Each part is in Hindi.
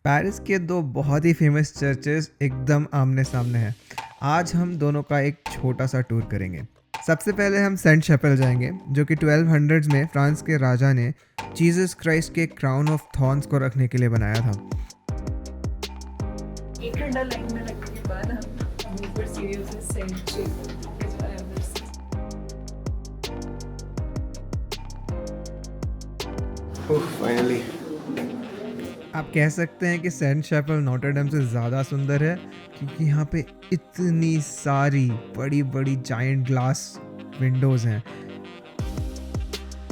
पेरिस के दो बहुत ही फेमस चर्चेस एकदम आमने सामने हैं। आज हम दोनों का एक छोटा सा टूर करेंगे। सबसे पहले हम सेंट शैपेल जाएंगे, जो कि 1200s में फ्रांस के राजा ने जीसस क्राइस्ट के क्राउन ऑफ थॉर्न्स को रखने के लिए बनाया था। एक घंटा लाइन में लगने के बाद हम ऊपर सीढ़ियों से सेंट फाइनली आप कह सकते हैं कि सेंट शैपेल नोटर डेम से ज़्यादा सुंदर है, क्योंकि यहाँ पे इतनी सारी बड़ी बड़ी जायंट ग्लास विंडोज़ हैं।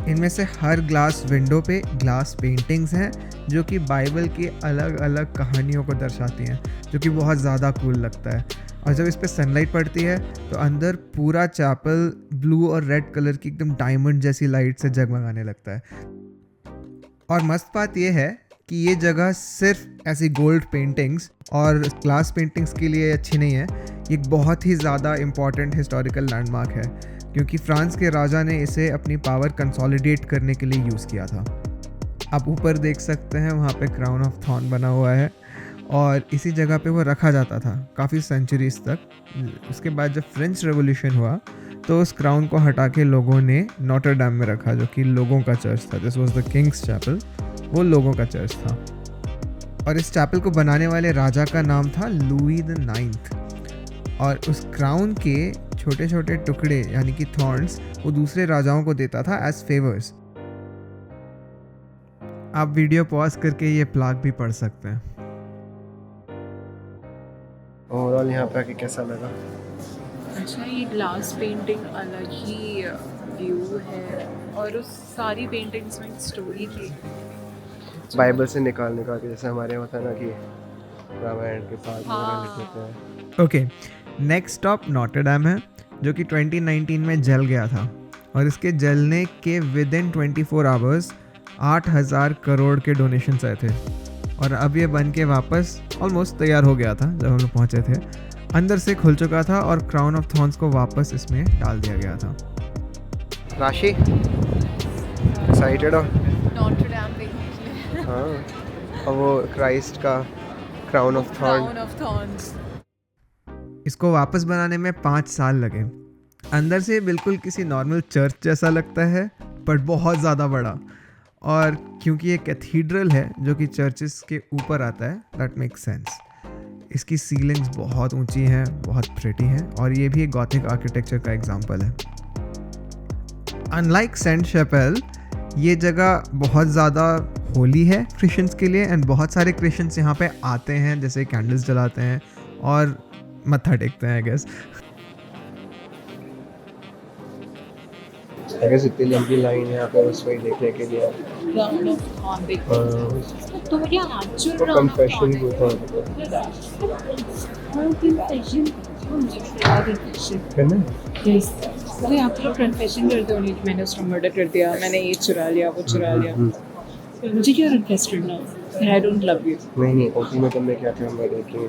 इनमें से हर ग्लास विंडो पे ग्लास पेंटिंग्स हैं, जो कि बाइबल की अलग अलग कहानियों को दर्शाती हैं, जो कि बहुत ज़्यादा कूल लगता है। और जब इस पे सनलाइट पड़ती है तो अंदर पूरा चैपल ब्लू और रेड कलर की एकदम डायमंड जैसी लाइट से जगमगाने लगता है। और मस्त बात यह है कि ये जगह सिर्फ ऐसी गोल्ड पेंटिंग्स और ग्लास पेंटिंग्स के लिए अच्छी नहीं है। ये एक बहुत ही ज़्यादा इम्पॉर्टेंट हिस्टोरिकल लैंडमार्क है, क्योंकि फ्रांस के राजा ने इसे अपनी पावर कंसोलिडेट करने के लिए यूज़ किया था। आप ऊपर देख सकते हैं, वहाँ पे क्राउन ऑफ थॉर्न बना हुआ है और इसी जगह पे वो रखा जाता था काफ़ी सेंचुरीज तक। उसके बाद जब फ्रेंच रेवोल्यूशन हुआ तो उस क्राउन को हटा के लोगों ने नोटर डेम में रखा, जो कि लोगों का चर्च था। This was the King's Chapel, वो लोगों का चर्च था। और इस चैपल को बनाने वाले राजा का नाम था लुई द 9th। और उस क्राउन के छोटे छोटे टुकड़े यानी कि थॉर्न्स वो दूसरे राजाओं को देता था एज फेवर्स। आप वीडियो पॉज करके ये प्लाक भी पढ़ सकते हैं। ओवरऑल यहाँ पे आके कैसा लगा? अच्छा, ये ग्लास पेंटिंग अलग ही व्यू है और उस सारी पेंटिंग्स में स्टोरी थी बाइबल से निकाल के, जैसे हमारे होता है ना कि रामायण के पास लिख लेते हैं। ओके, नेक्स्ट स्टॉप नोटर डेम है, जो कि 2019 में जल गया था। और इसके जलने के विद इन 24 आवर्स 8,000 करोड़ के डोनेशंस आए थे। और अब ये बन के वापस ऑलमोस्ट तैयार हो गया था जब हम लोग पहुँचे थे। अंदर से खुल चुका था और क्राउन ऑफ थॉर्न्स को वापस इसमें डाल दिया गया था। राशि एक्साइटेड हो? नोटर डेम देखने के लिए। हाँ, और वो क्राइस्ट का क्राउन ऑफ थॉर्न्स। इसको वापस बनाने में 5 साल लगे। अंदर से बिल्कुल किसी नॉर्मल चर्च जैसा लगता है, पर बहुत ज़्यादा बड़ा। और क्योंकि ये कैथीड्रल है जो कि चर्चेस के ऊपर आता है, दैट मेक्स सेंस। इसकी सीलिंग्स बहुत ऊंची हैं, बहुत प्रिटी हैं, और ये भी एक गॉथिक आर्किटेक्चर का एग्जांपल है। अनलाइक सेंट शैपेल, ये जगह बहुत ज़्यादा होली है क्रिश्चियंस के लिए, एंड बहुत सारे क्रिश्चियंस यहाँ पे आते हैं, जैसे कैंडल्स जलाते हैं और मत्था टेकते हैं, आई गेस। इतनी लंबी लाइन है यहाँ पे उस वही देखने के लिए। तो ये एक्चुअल कन्फेशन बूथ है वही आप लोग कन्फेशन करते होंगे कि मैंने उसका मर्डर कर दिया, मैंने ये चुरा लिया, वो चुरा लिया। मुझे क्यों रिक्वेस्ट करना? I don't love you. नहीं, ओटी में तुमने क्या क्या मर्डर किए?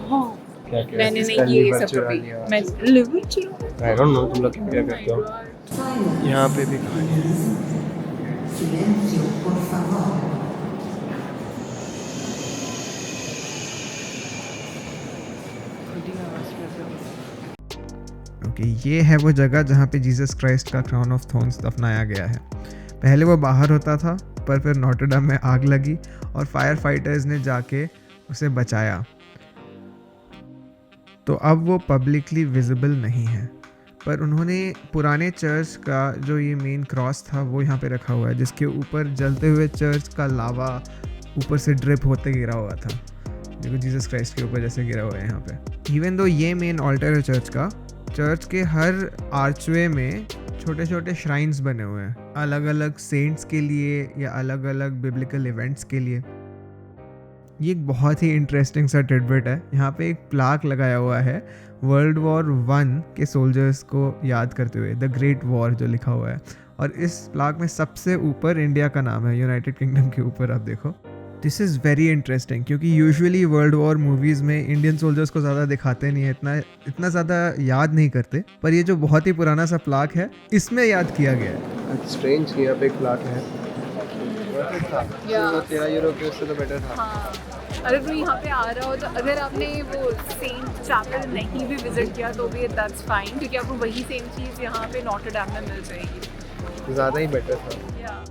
हाँ, मैंने नहीं किया ये सब कभी। मैं लिवर चुरा, आई डोंट नो तुम लोग क्या करते हो। यहाँ पे भी कहानी है। ओके, ये है वो जगह जहाँ पे जीसस क्राइस्ट का क्राउन ऑफ थॉर्न्स दफनाया गया है। पहले वो बाहर होता था, पर फिर नोटर डेम में आग लगी और फायर फाइटर्स ने जाके उसे बचाया, तो अब वो पब्लिकली विजिबल नहीं है। पर उन्होंने पुराने चर्च का जो ये मेन क्रॉस था वो यहाँ पे रखा हुआ है, जिसके ऊपर जलते हुए चर्च का लावा ऊपर से ड्रिप होते गिरा हुआ था। देखो, जीसस क्राइस्ट के ऊपर जैसे गिरा हुआ है यहाँ पे। इवन दो ये मेन ऑल्टर है चर्च का, चर्च के हर आर्चवे में छोटे छोटे श्राइन्स बने हुए हैं, अलग अलग सेंट्स के लिए या अलग अलग बिब्लिकल इवेंट्स के लिए। ये एक बहुत ही इंटरेस्टिंग सा टिडबिट है। यहाँ पे एक प्लाक लगाया हुआ है वर्ल्ड वॉर 1 के सोल्जर्स को याद करते हुए, द ग्रेट वॉर जो लिखा हुआ है। और इस प्लाक में सबसे ऊपर इंडिया का नाम है, यूनाइटेड किंगडम के ऊपर। आप देखो, दिस इज़ वेरी इंटरेस्टिंग, क्योंकि यूजुअली वर्ल्ड वॉर मूवीज़ में इंडियन सोल्जर्स को ज़्यादा दिखाते नहीं है, इतना ज़्यादा याद नहीं करते। पर ये जो बहुत ही पुराना सा प्लाक है, इसमें याद किया गया है। स्ट्रेंज कि यहाँ पे एक प्लाक है। 13 यूरो के उससे तो बेटर था। अगर कोई यहाँ पे आ रहा हो तो अगर आपने वो सेंट चैपल नहीं भी विजिट किया तो भी दैट्स फाइन, क्योंकि आपको वही सेम चीज़ यहाँ पे नॉटर डैम में मिल जाएगी। ज़्यादा ही बेटर था। या